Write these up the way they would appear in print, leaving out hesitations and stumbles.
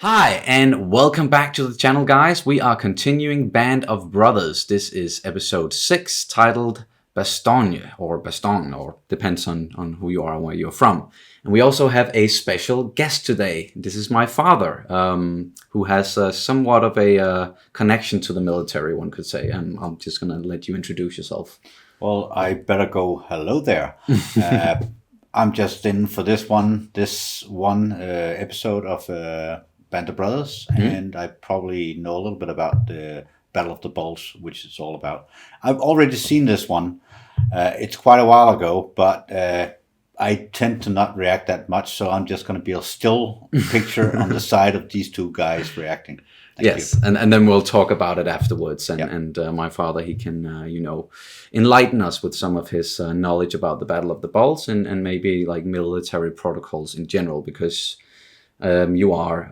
Hi, and welcome back to the channel, guys. We are continuing Band of Brothers. This is episode 6, titled Bastogne, or depends on who you are and where you're from. And we also have a special guest today. This is my father, who has somewhat of a connection to the military, one could say. And I'm just going to let you introduce yourself. Well, I better go hello there. I'm just in for this one episode of Band of Brothers, and I probably know a little bit about the Battle of the Bulge, which it's all about. I've already seen this one. It's quite a while ago, but I tend to not react that much, so I'm just going to be a still picture on the side of these two guys reacting. Yes, and then we'll talk about it afterwards. And my father, he can, enlighten us with some of his knowledge about the Battle of the Bulge and maybe like military protocols in general, because you are,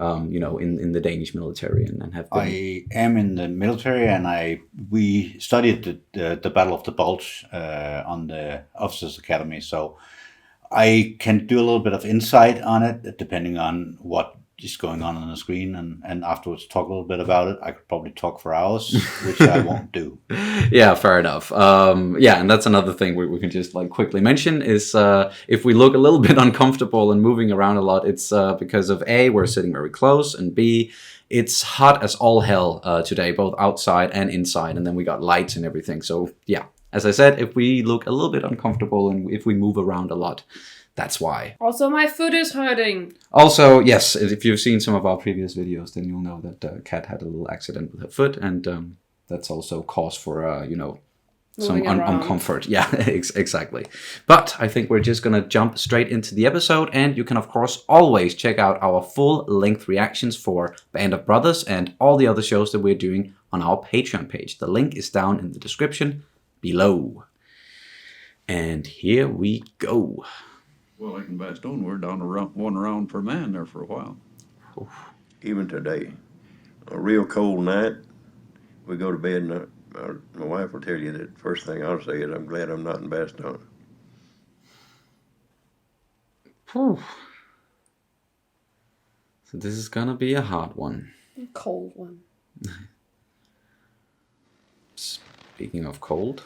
in the Danish military and have been. I am in the military, and we studied the Battle of the Bulge on the Officers Academy, so I can do a little bit of insight on it, depending on what is going on the screen, and afterwards talk a little bit about it. I could probably talk for hours, which I won't do. Yeah, fair enough. And that's another thing we can just like quickly mention is if we look a little bit uncomfortable and moving around a lot, it's because of A, we're sitting very close, and B, it's hot as all hell today, both outside and inside, and then we got lights and everything. So yeah, as I said, if we look a little bit uncomfortable and if we move around a lot, that's why. Also, my foot is hurting. Also, yes, if you've seen some of our previous videos, then you'll know that Kat had a little accident with her foot, and that's also cause for, some uncomfort. Yeah, exactly. But I think we're just going to jump straight into the episode, and you can, of course, always check out our full-length reactions for Band of Brothers and all the other shows that we're doing on our Patreon page. The link is down in the description below. And here we go. Well, like in Bastogne, we're down to one round per man there for a while. Oof. Even today, a real cold night, we go to bed and my wife will tell you that first thing I'll say is, I'm glad I'm not in Bastogne. Whew. So this is gonna be a hard one. A cold one. Speaking of cold.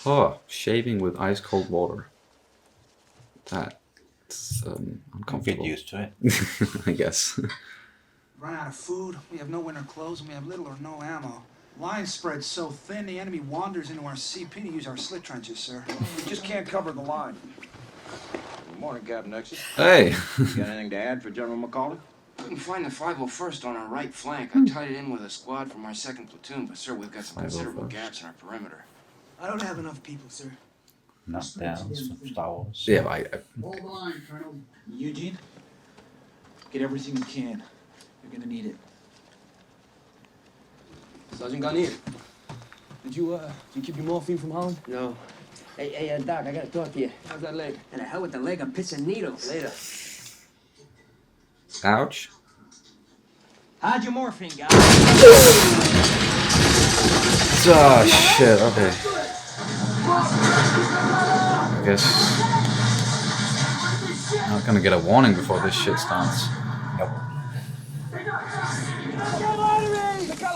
Oh, shaving with ice cold water. That's uncomfortable. Get used to it. I guess. Run out of food, we have no winter clothes, and we have little or no ammo. Line spread's so thin, the enemy wanders into our CP to use our slit trenches, sir. We just can't cover the line. Good morning, Captain Nexus. Hey. You got anything to add for General McCauley? Couldn't find the 501st on our right flank. I tied it in with a squad from our 2nd platoon, but sir, we've got some considerable gaps in our perimeter. I don't have enough people, sir. Not downs from Star Wars. Yeah, Hold the line, Colonel. Eugene, get everything you can. You're gonna need it. Sergeant Garnier. Did you keep your morphine from home? No. Hey, Doc, I gotta talk to you. How's that leg? And the hell with the leg, I'm pissing needles. Later. ouch. How'd your morphine, guy? Oh shit, okay. I guess I'm not gonna get a warning before this shit starts. Nope.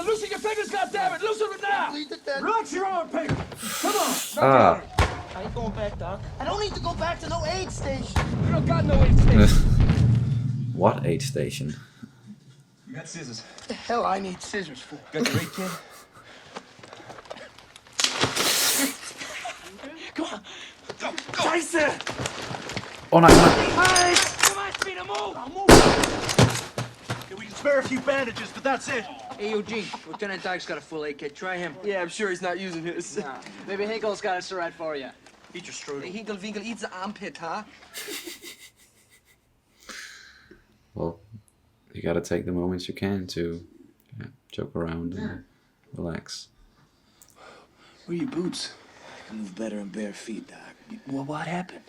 Loosen your fingers, goddammit! Loosen it now! Relax your arm, paper! Come on! Ah. I ain't going back, Doc. I don't need to go back to no aid station. You don't got no aid station. What aid station? You got scissors. The hell I need scissors for? Got your aid kit? Come on. Go. Tyson! Oh no. Hey! Come on, Speed, move! I'll move. Okay, we can spare a few bandages, but that's it. Hey, Eugene, Lieutenant Doc's got a full aid kit. Try him. Yeah, I'm sure he's not using his. Nah. Maybe Hinkle's got it right for you. Eat your strudel. Hey, Hinkle eats the armpit, huh? Well, you gotta take the moments you can to joke around and relax. Where are your boots? I can move better in bare feet, Doc. Well, what happened?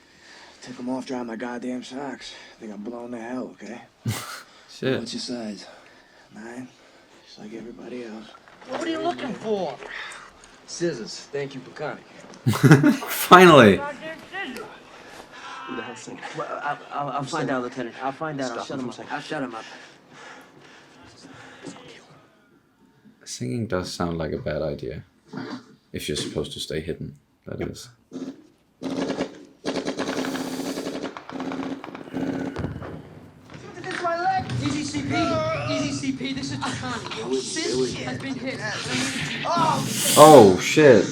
Took them off drying my goddamn socks. I think I'm blown to hell, okay? Shit. What's your size? 9? Just like everybody else. What are you looking for? Scissors. Thank you, Pecani. Finally. Who the hell's singing? Well, I'll find out, Lieutenant. I'll find out. I'll shut him up. I'll shut him up. Singing does sound like a bad idea. If you're supposed to stay hidden, that is. It's my leg. Easy CP. Easy CP. This is Bastogne. Your cyst has been hit. Oh shit.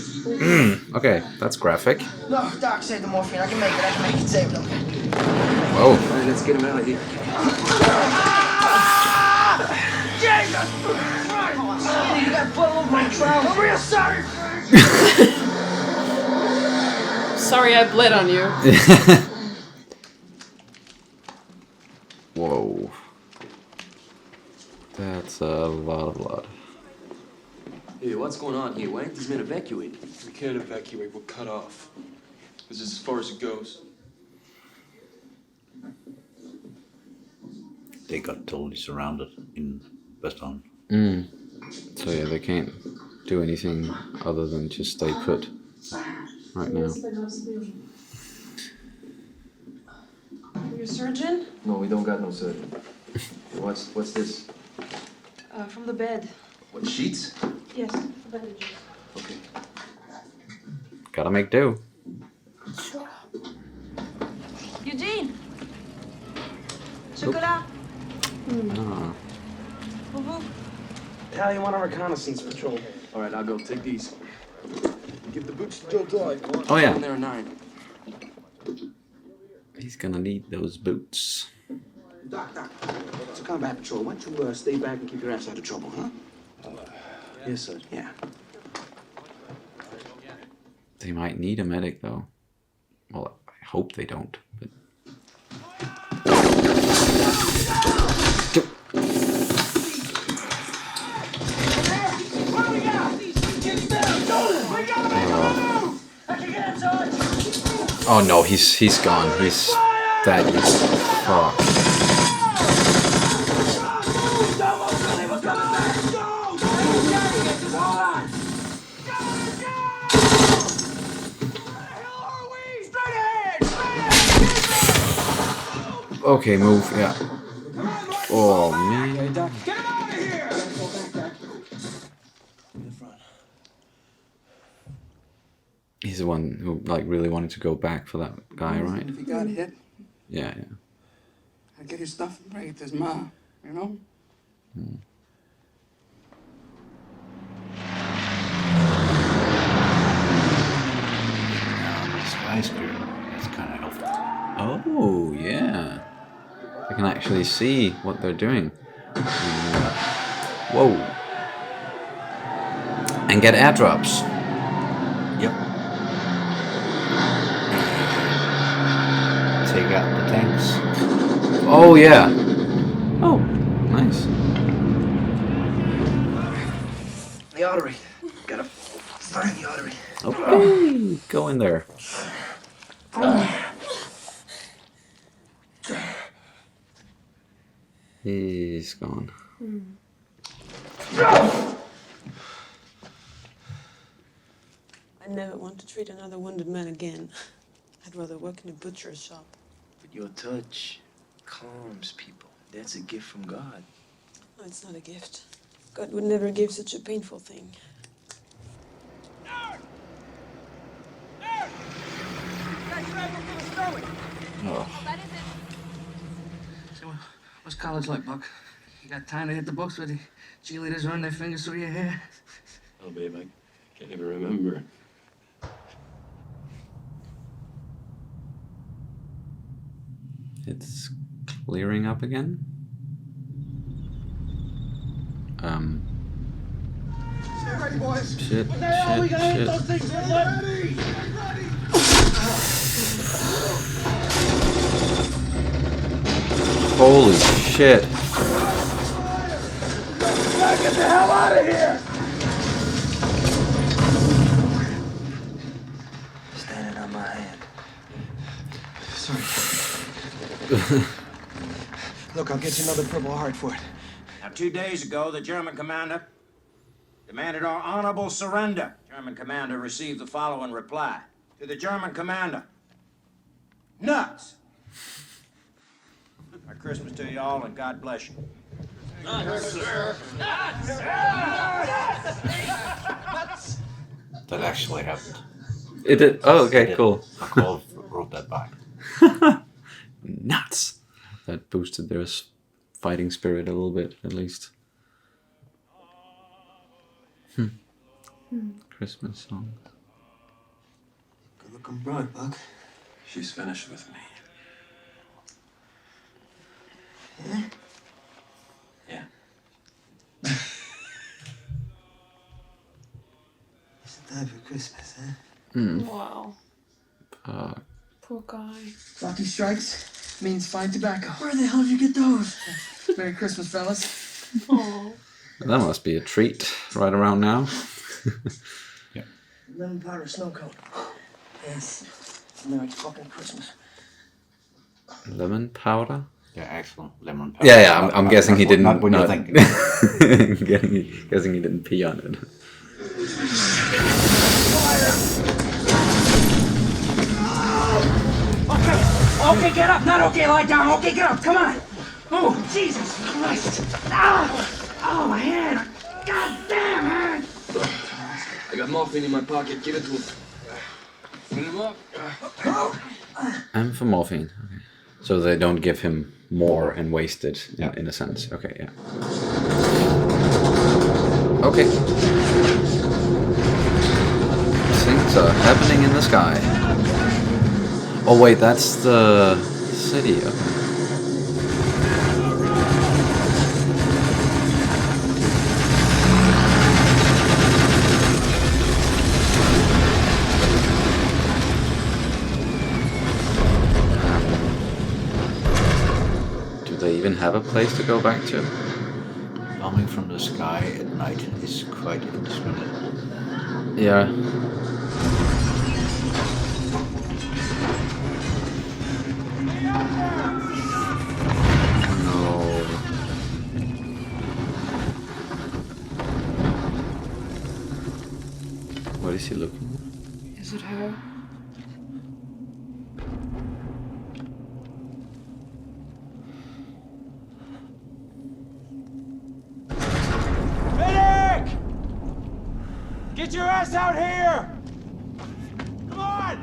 Okay, that's graphic. No, Doc, save the morphine. I can make it. Save them. Whoa. All right, let's get him out of here. Jesus! Christ! You got blood over my trousers. I'm real sorry, Sorry I bled on you. Whoa. That's a lot of blood. Hey, what's going on here? Why ain't these men evacuated? We can't evacuate. We're cut off. This is as far as it goes. They got totally surrounded in Bastogne. So yeah, they can't do anything other than just stay put right now. You a surgeon? No, we don't got no surgeon. What's this? From the bed. What, sheets? Yes, bandages. Okay. Gotta make do. Sure. Eugene! Chocolat! Ah. Boo-boo. Hal, you want a reconnaissance patrol? All right, I'll go. Take these. Give the boots to Joe Dye. Oh yeah. There are 9. He's gonna need those boots. Doc, it's a combat patrol. Why don't you stay back and keep your ass out of trouble, huh? Yes, sir. Yeah. They might need a medic though. Well, I hope they don't. But... Oh no, he's gone. He's that is fucked. Okay, move, yeah. Oh man. Get him out of here! He's the one who like really wanted to go back for that guy, right? If he got hit, Yeah. I'd get his stuff and bring it to his mom, you know? Skyscraper. That's kind of helpful. Oh yeah. I can actually see what they're doing. Whoa. And get airdrops. Yep. Take out the tanks. Oh yeah. Oh, nice. The artery. Gotta find the artery. Okay, go in there. He's gone. I never want to treat another wounded man again. I'd rather work in a butcher's shop. But your touch calms people. That's a gift from God. No, it's not a gift. God would never give such a painful thing. Oh. So, what's college like, Buck? You got time to hit the books with the cheerleaders running their fingers through your hair? Oh, babe, I can't even remember. It's clearing up again. Get ready, boys. Shit, What the hell? We gotta hit those shit. things. Get ready. Get ready. Holy shit. Gotta get the hell out of here. Standing on my hand. Sorry. Look, I'll get you another Purple Heart for it. Now, 2 days ago, the German commander demanded our honorable surrender. German commander received the following reply. To the German commander, Nuts! Merry Christmas to you all, and God bless you. Nuts, sir. Nuts! That actually happened. It did? Oh, okay, cool. McCall wrote that back. Nuts! That boosted their fighting spirit a little bit, at least. Christmas song. Good looking broad, Buck. She's finished with me. Yeah? Yeah. It's time for Christmas, huh? Wow. Poor guy. Lucky strikes means fine tobacco. Where the hell did you get those? Merry Christmas, fellas. Oh. That must be a treat right around now. Lemon powder snow cone. Yes. Merry fucking Christmas. Lemon powder? Yeah, excellent lemon powder. Yeah, I'm guessing he didn't. Not what you're thinking. Guessing he didn't pee on it. Okay, get up. Not okay, lie down. Okay, get up. Come on. Oh, Jesus Christ. Oh, my hand. God damn, man. I got morphine in my pocket. Give it to him. Fill him up. And for morphine. Okay. So they don't give him more and waste it, in a sense. Okay, yeah. Okay. Things are happening in the sky. Oh wait, that's the city. Okay. Do they even have a place to go back to? Bombing from the sky at night is quite indiscriminate. Yeah. What is he looking at? Is it her? Medic! Get your ass out here! Come on!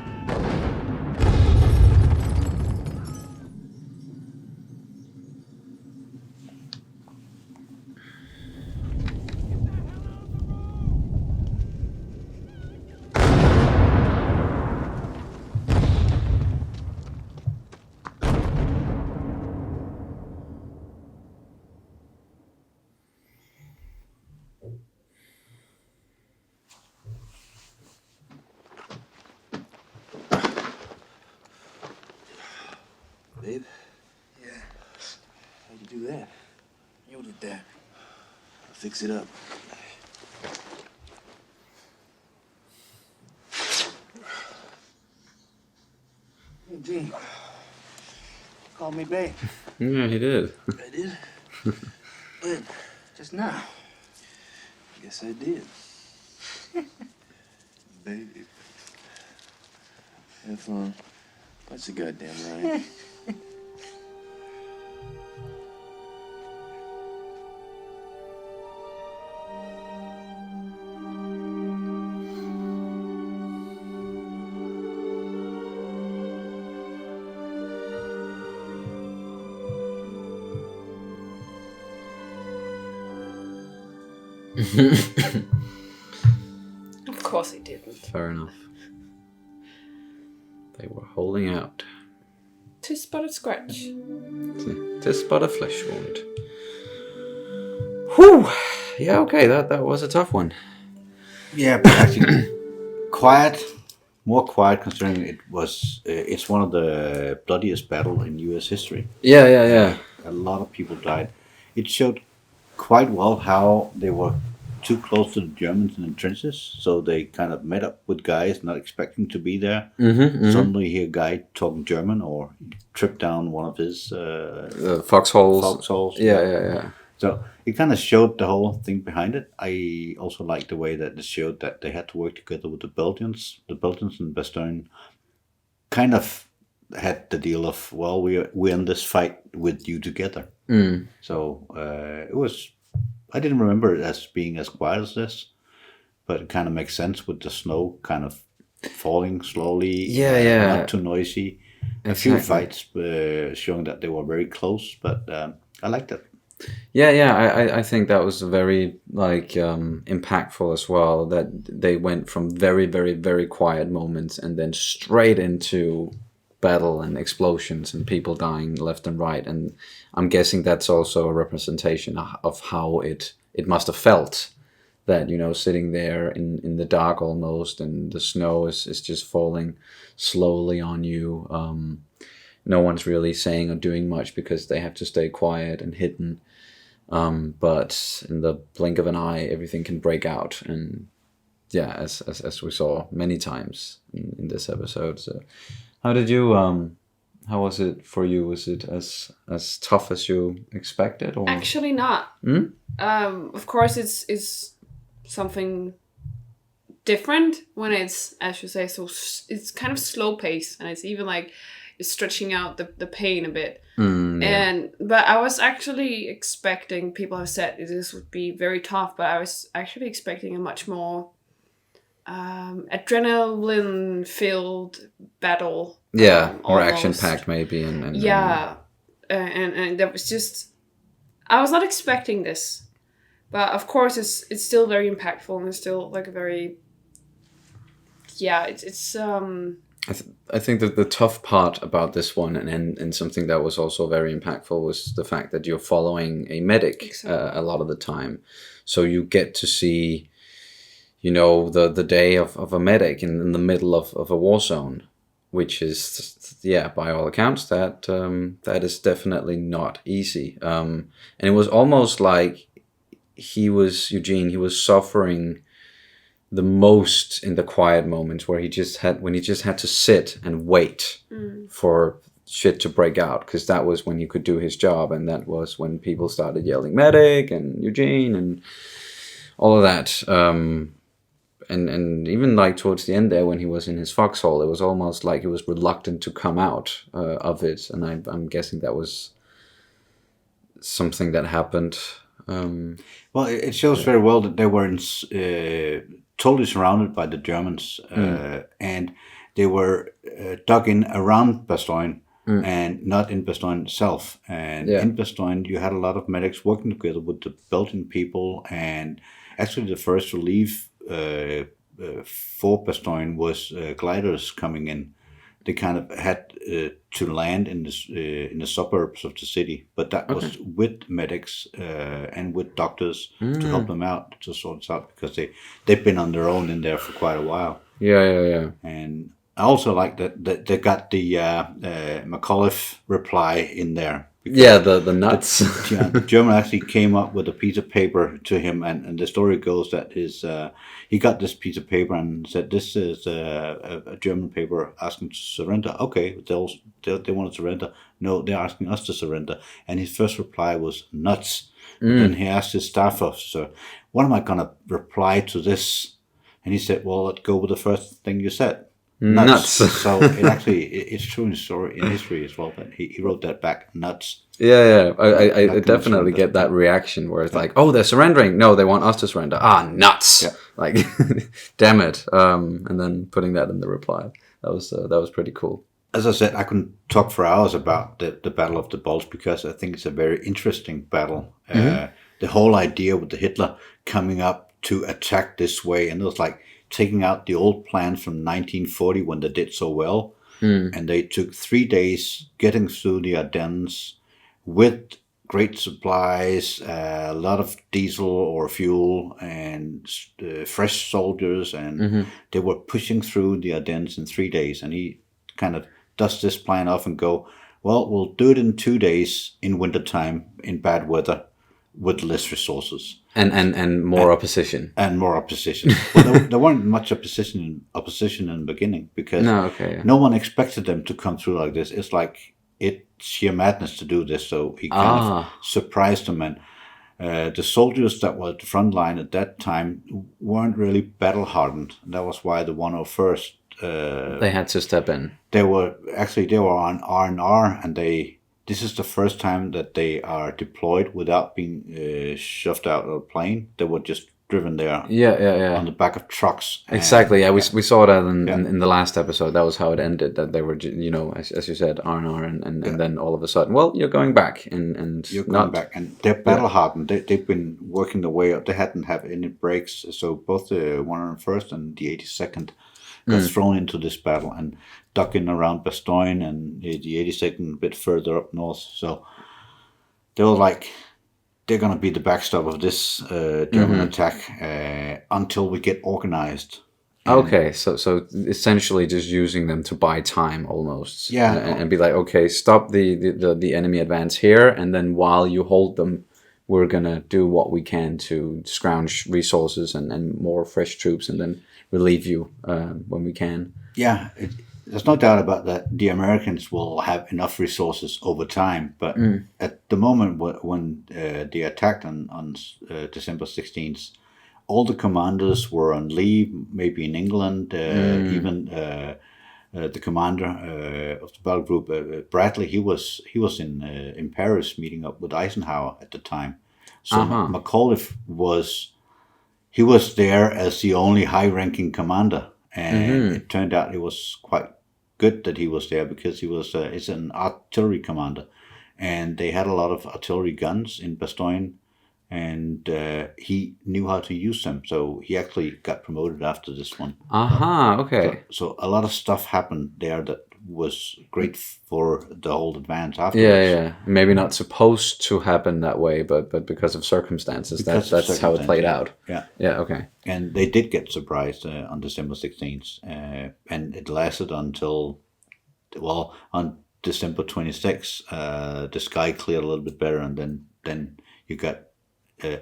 Babe? Yeah. How'd you do that? You did that. I'll fix it up. Hey, Gene. Call me babe. Yeah, he did. I did? When? Just now. Guess I did. Baby. Have fun. That's a goddamn right. Of course he didn't. Fair enough. They were holding out. 'Tis but a scratch. 'Tis but a flesh wound. Whew! Yeah, okay, that was a tough one. Yeah, but actually, more quiet considering it's one of the bloodiest battle in U.S. history. Yeah. A lot of people died. It showed quite well how they were too close to the Germans in the trenches, so they kind of met up with guys not expecting to be there. Suddenly hear a guy talking German or trip down one of his foxholes. Yeah. So it kind of showed the whole thing behind it. I also liked the way that it showed that they had to work together with the Belgians and Bastogne kind of had the deal of, well, we're in this fight with you together. So it was. I didn't remember it as being as quiet as this, but it kind of makes sense with the snow kind of falling slowly. Not too noisy. A few fights showing that they were very close, but I liked it. I think that was very impactful as well, that they went from very, very, very quiet moments and then straight into battle and explosions and people dying left and right. And I'm guessing that's also a representation of how it must have felt, that, you know, sitting there in the dark almost, and the snow is just falling slowly on you. No one's really saying or doing much because they have to stay quiet and hidden. But in the blink of an eye, everything can break out. And yeah, as we saw many times in this episode. So how did you, how was it for you? Was it as tough as you expected? Or? Actually not. Of course, it's something different when it's, as you say, so it's kind of slow pace, and it's even like it's stretching out the pain a bit. But I was actually expecting, people have said this would be very tough, but I was actually expecting a much more adrenaline filled battle. Or action packed maybe. And that was just, I was not expecting this, but of course it's still very impactful, and it's still like a very, it's I think that the tough part about this one, and something that was also very impactful, was the fact that you're following a medic a lot of the time. So you get to see, you know, the day of a medic in the middle of a war zone, which is, by all accounts, that is definitely not easy. And it was almost like Eugene was suffering the most in the quiet moments, when he just had to sit and wait for shit to break out, because that was when he could do his job, and that was when people started yelling medic and Eugene and all of that. And even like towards the end there, when he was in his foxhole, it was almost like he was reluctant to come out of it, and I'm guessing that was something that happened. Well, it shows very well that they were totally surrounded by the Germans, and they were dug in around Bastogne and not in Bastogne itself. And in Bastogne, you had a lot of medics working together with the Belgian people, and actually the first relief for Bastogne was gliders coming in. They kind of had to land in the suburbs of the city, but that was with medics and with doctors to help them out, to sort this out, because they've been on their own in there for quite a while. Yeah. And I also like that they got the McAuliffe reply in there. The nuts. The German actually came up with a piece of paper to him, and the story goes that he got this piece of paper and said, "This is a German paper asking to surrender." Okay, they want to surrender. No, they're asking us to surrender. And his first reply was nuts. Then he asked his staff officer, "What am I going to reply to this?" And he said, "Well, let's go with the first thing you said." Nuts. So it's true in history as well, but he wrote that back, nuts. I definitely get that reaction where it's like, oh, they're surrendering. No, they want us to surrender. Nuts. Like, damn it. And then putting that in the reply. That was pretty cool. As I said, I can talk for hours about the Battle of the Bulge, because I think it's a very interesting battle. The whole idea with the Hitler coming up to attack this way, and it was like taking out the old plan from 1940 when they did so well. And they took 3 days getting through the Ardennes with great supplies, a lot of diesel or fuel, and fresh soldiers, and they were pushing through the Ardennes in 3 days. And he kind of dusts this plan off and go, well, we'll do it in 2 days in wintertime in bad weather with less resources. And more opposition. And more opposition. Well, there weren't much opposition in the beginning, because no one expected them to come through like this. It's like it's sheer madness to do this, so he kind of surprised them. And the soldiers that were at the front line at that time weren't really battle hardened. That was why the 101st they had to step in. They were on R&R, and this is the first time that they are deployed without being shoved out of a plane. They were just driven there on the back of trucks. Exactly, we saw that in the last episode. That was how it ended, that they were, as you said, R&R, and then all of a sudden, well, you're going back. And you're going back. And they're battle-hardened. They've been working their way up. They hadn't had any breaks. So both the 101st and the 82nd got thrown into this battle and dug in around Bastogne, and the 82nd a bit further up north. So they were like, they're going to be the backstop of this German attack until we get organized. Okay, so essentially just using them to buy time almost. Yeah. And be like, okay, stop the enemy advance here, and then while you hold them, we're going to do what we can to scrounge resources and more fresh troops, and then relieve you when we can. Yeah, there's no doubt about that. The Americans will have enough resources over time, but at the moment when they attacked on December 16th, all the commanders were on leave, maybe in England. Even the commander of the battle group, Bradley, he was in Paris meeting up with Eisenhower at the time. So McAuliffe was there as the only high-ranking commander. And it turned out it was quite good that he was there, because he was it's an artillery commander, and they had a lot of artillery guns in Bastogne, and he knew how to use them. So he actually got promoted after this one. Okay. So a lot of stuff happened there that was great for the whole advance afterwards. Yeah. Maybe not supposed to happen that way, but because of circumstances, that's how it played out. Yeah. Okay. And they did get surprised on December 16th, and it lasted until, on December 26th, the sky cleared a little bit better, and then you got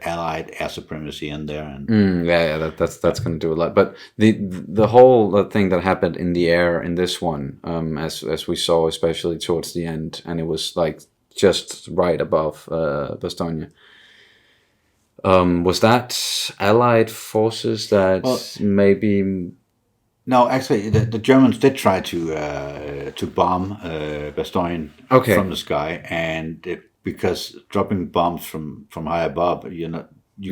Allied air supremacy in there, and that's going to do a lot. But the whole thing that happened in the air in this one, as we saw, especially towards the end, and it was like just right above Bastogne. Was that Allied forces that maybe? No, actually, the Germans did try to bomb Bastogne from the sky, and because dropping bombs from high above, you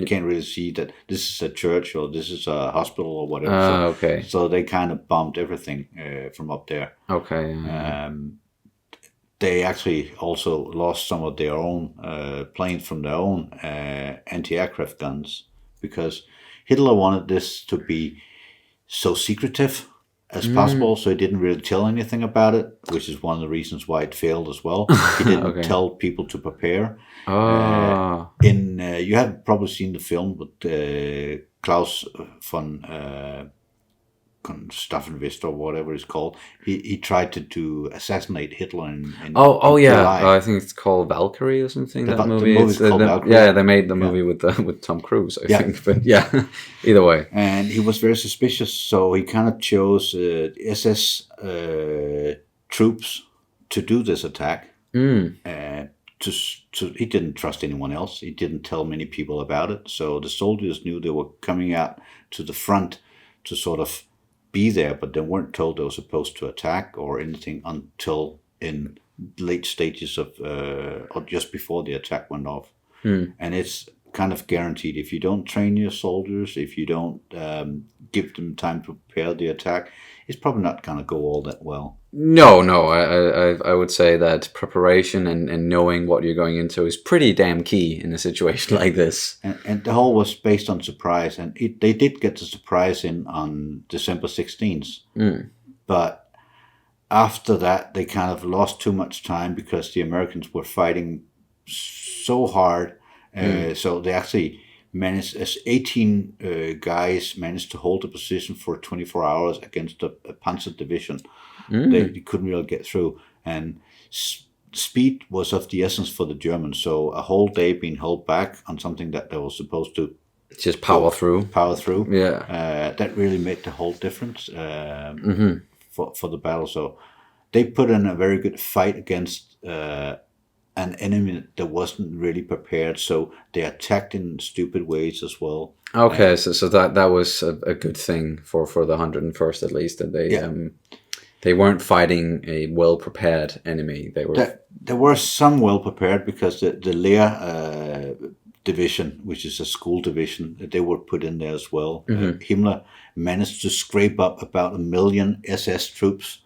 can't really see that this is a church or this is a hospital or whatever. So they kind of bombed everything from up there. Okay. They actually also lost some of their own planes from their own anti-aircraft guns, because Hitler wanted this to be so secretive as possible, so he didn't really tell anything about it, which is one of the reasons why it failed as well. He didn't tell people to prepare. You have probably seen the film with Klaus von Staffenwist or whatever it's called. He tried to assassinate Hitler in July. I think it's called Valkyrie or something. That movie. The movie's called Valkyrie. Yeah, they made the movie with Tom Cruise, I think. But either way. And he was very suspicious, so he kind of chose SS troops to do this attack. He didn't trust anyone else. He didn't tell many people about it. So the soldiers knew they were coming out to the front to sort of be there, but they weren't told they were supposed to attack or anything until in late stages of or just before the attack went off. And it's kind of guaranteed, if you don't train your soldiers, if you don't give them time to prepare the attack, it's probably not going to go all that well. No, I would say that preparation and knowing what you're going into is pretty damn key in a situation like this. And the whole was based on surprise, and they did get the surprise in on December 16th. But after that, they kind of lost too much time because the Americans were fighting so hard. So they actually managed, as 18 guys managed to hold the position for 24 hours against a panzer division. They couldn't really get through, and speed was of the essence for the Germans. So a whole day being held back on something that they were supposed to just power through. That really made the whole difference for the battle. So they put in a very good fight against an an enemy that wasn't really prepared, so they attacked in stupid ways as well. Okay, so that was a good thing for the 101st at least, that they weren't fighting a well prepared enemy. They were there were some well prepared, because the Lehr division, which is a school division, they were put in there as well. Himmler managed to scrape up about 1 million SS troops,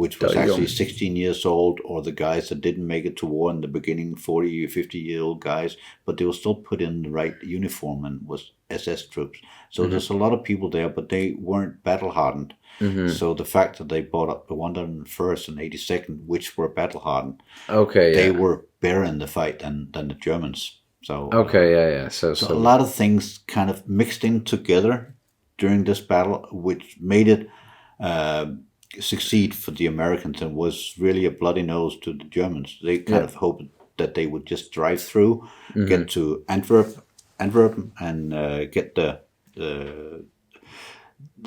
which was actually 16 years old, or the guys that didn't make it to war in the beginning, 40 or 50-year-old guys, but they were still put in the right uniform and was SS troops. So there's a lot of people there, but they weren't battle-hardened. So the fact that they brought up the 101st and 82nd, which were battle-hardened, they were better in the fight than the Germans. So So a lot of things kind of mixed in together during this battle, which made it succeed for the Americans, and was really a bloody nose to the Germans. They kind of hoped that they would just drive through, get to Antwerp, and get the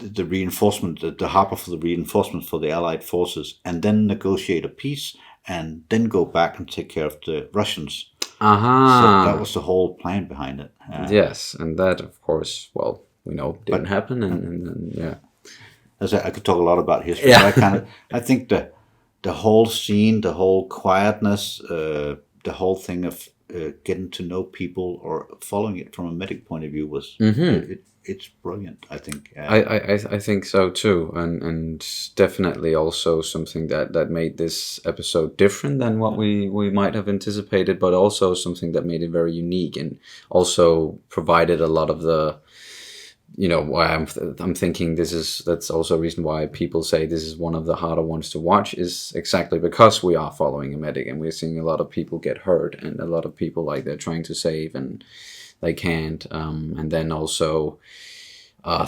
reinforcement, the harbor for the reinforcement for the Allied forces, and then negotiate a peace, and then go back and take care of the Russians. So that was the whole plan behind it. Yes, and that, of course, well, we know didn't happen, and yeah. As I could talk a lot about history. But I think the whole scene, the whole quietness, the whole thing of getting to know people or following it from a medic point of view was it's brilliant. I think. I think so too, and definitely also something that made this episode different than what we might have anticipated, but also something that made it very unique, and also provided a lot of the. Why I'm thinking that's also a reason why people say this is one of the harder ones to watch, is exactly because we are following a medic and we're seeing a lot of people get hurt, and a lot of people, like, they're trying to save and they can't, and then also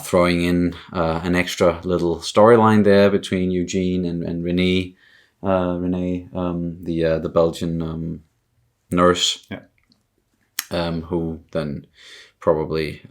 throwing in an extra little storyline there between Eugene and Renee, the Belgian nurse, who then probably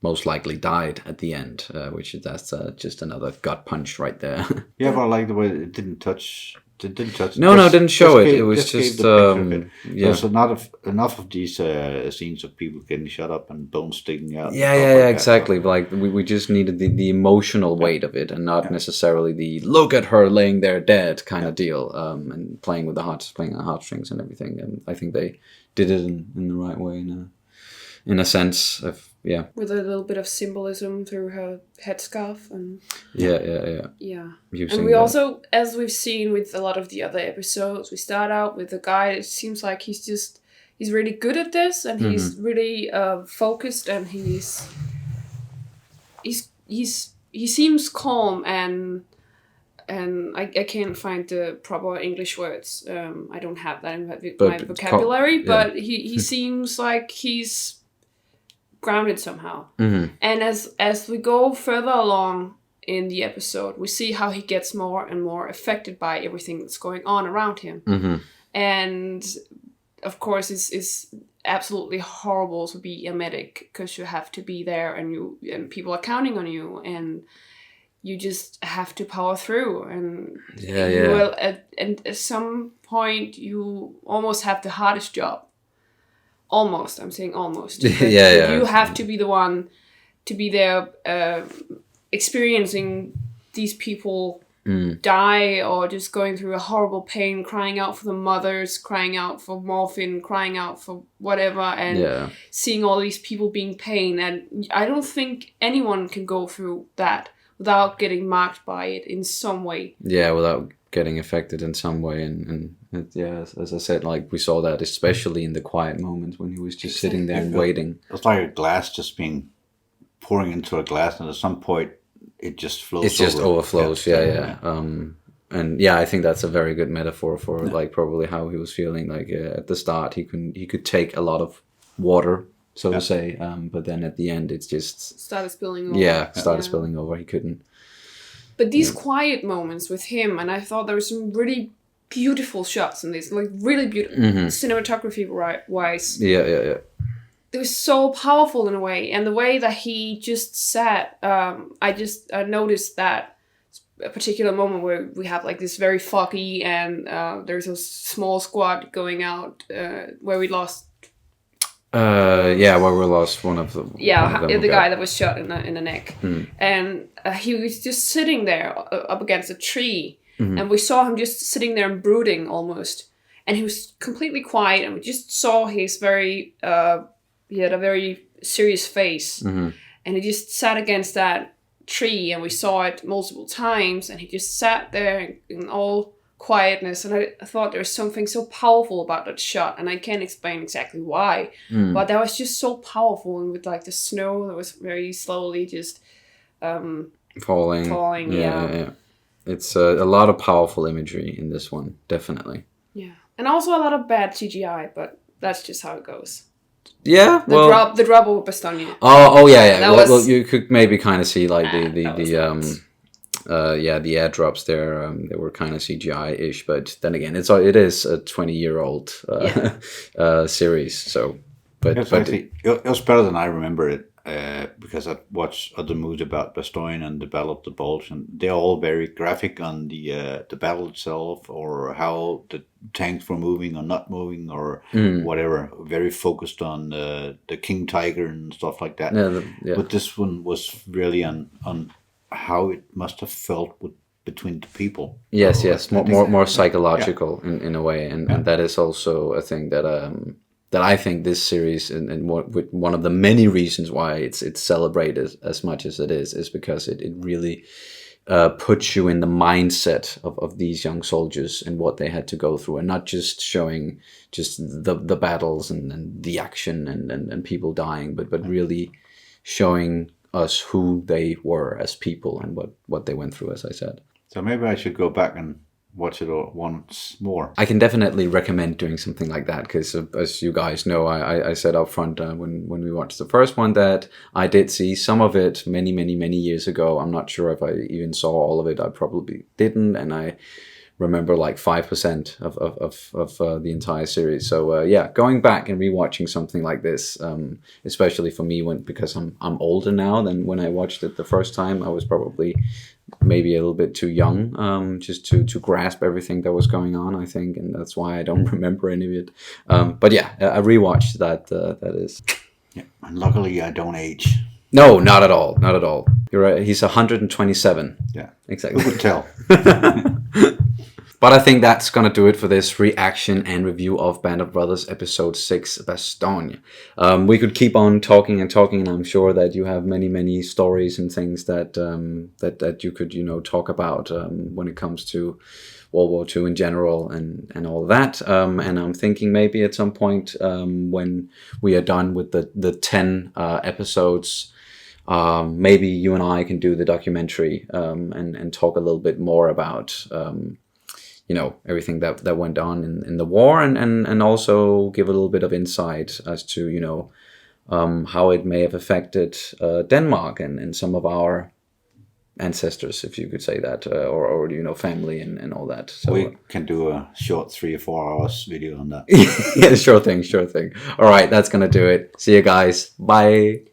most likely died at the end, that's just another gut punch right there. Yeah, but I like the way it didn't touch. Didn't touch. No, didn't show it. It was just There's enough of these scenes of people getting shot up and bones sticking out. Exactly. Like we just needed the emotional weight of it, and not necessarily the look at her laying there dead kind of deal. And playing on the heartstrings and everything. And I think they did it in the right way, in a sense of. Yeah. With a little bit of symbolism through her headscarf and Yeah. And we also, as we've seen with a lot of the other episodes, we start out with a guy. It seems like he's really good at this, and he's really focused, and he seems calm, and I can't find the proper English words. I don't have that in my vocabulary, but he seems like he's grounded somehow. And as we go further along in the episode, we see how he gets more and more affected by everything that's going on around him. And of course it's absolutely horrible to be a medic, because you have to be there, and people are counting on you, and you just have to power through, and you will at some point you almost have the hardest job. Almost, I'm saying almost. You have to be the one to be there, experiencing these people die, or just going through a horrible pain, crying out for the mothers, crying out for morphine, crying out for whatever, and seeing all these people being pain. And I don't think anyone can go through that without getting marked by it in some way. Yeah, without getting affected in some way, and as I said, like, we saw that especially in the quiet moments when he was just sitting there and waiting. It's like a glass just being pouring into a glass, and at some point it just flows. It just overflows. And I think that's a very good metaphor for like probably how he was feeling. Like at the start, he could take a lot of water, so to say, but then at the end, it's just started spilling over. Spilling over. He couldn't. But these quiet moments with him, and I thought there were some really beautiful shots in this, like really beautiful cinematography wise. Yeah. It was so powerful in a way, and the way that he just sat, I noticed that a particular moment where we have like this very foggy and there's a small squad going out where we lost. Where we lost one of them. The guy that was shot in the neck, and he was just sitting there up against a tree, and we saw him just sitting there and brooding almost, and he was completely quiet, and we just saw his he had a very serious face, and he just sat against that tree, and we saw it multiple times, and he just sat there in all quietness, and I thought there was something so powerful about that shot, and I can't explain exactly why, but that was just so powerful, and with like the snow that was very slowly just falling. Yeah. It's a lot of powerful imagery in this one, definitely. Yeah, and also a lot of bad CGI, but that's just how it goes. Yeah, the drop of Bastogne. Oh yeah. Well, you could maybe kind of see like the airdrops there. They were kind of CGI-ish, but then again, it is a 20-year-old series. So, but it was better than I remember it because I watched other movies about Bastogne and the Battle of the Bulge, and they're all very graphic on the battle itself, or how the tanks were moving or not moving, or whatever. Very focused on the King Tiger and stuff like that. But this one was really on how it must have felt between the people. Yes, more psychological in a way, and that is also a thing that I think this series and one of the many reasons why it's celebrated as much as it is because it really puts you in the mindset of these young soldiers and what they had to go through, and not just showing just the battles and the action and people dying, but really showing us who they were as people and what they went through, as I said. So maybe I should go back and watch it all once more. I can definitely recommend doing something like that because, as you guys know, I said up front when we watched the first one that I did see some of it many years ago. I'm not sure if I even saw all of it. I probably didn't, and I remember like 5% of the entire series. So going back and rewatching something like this, especially for me because I'm older now than when I watched it the first time. I was probably maybe a little bit too young just to grasp everything that was going on, I think, and that's why I don't remember any of it. But I rewatched that. That is. Yeah, and luckily I don't age. No, not at all. Not at all. You're right. He's 127. Yeah, exactly. Who could tell? But I think that's going to do it for this reaction and review of Band of Brothers episode 6, Bastogne. We could keep on talking, and I'm sure that you have many stories and things that you could, talk about when it comes to World War II in general and all that. And I'm thinking maybe at some point when we are done with the 10 episodes, maybe you and I can do the documentary and talk a little bit more about everything that went on in the war, and also give a little bit of insight as to how it may have affected Denmark and some of our ancestors, if you could say that, or family and all that. So we can do a short 3 or 4 hours video on that. Yeah, sure thing. All right, that's gonna do it. See you guys. Bye.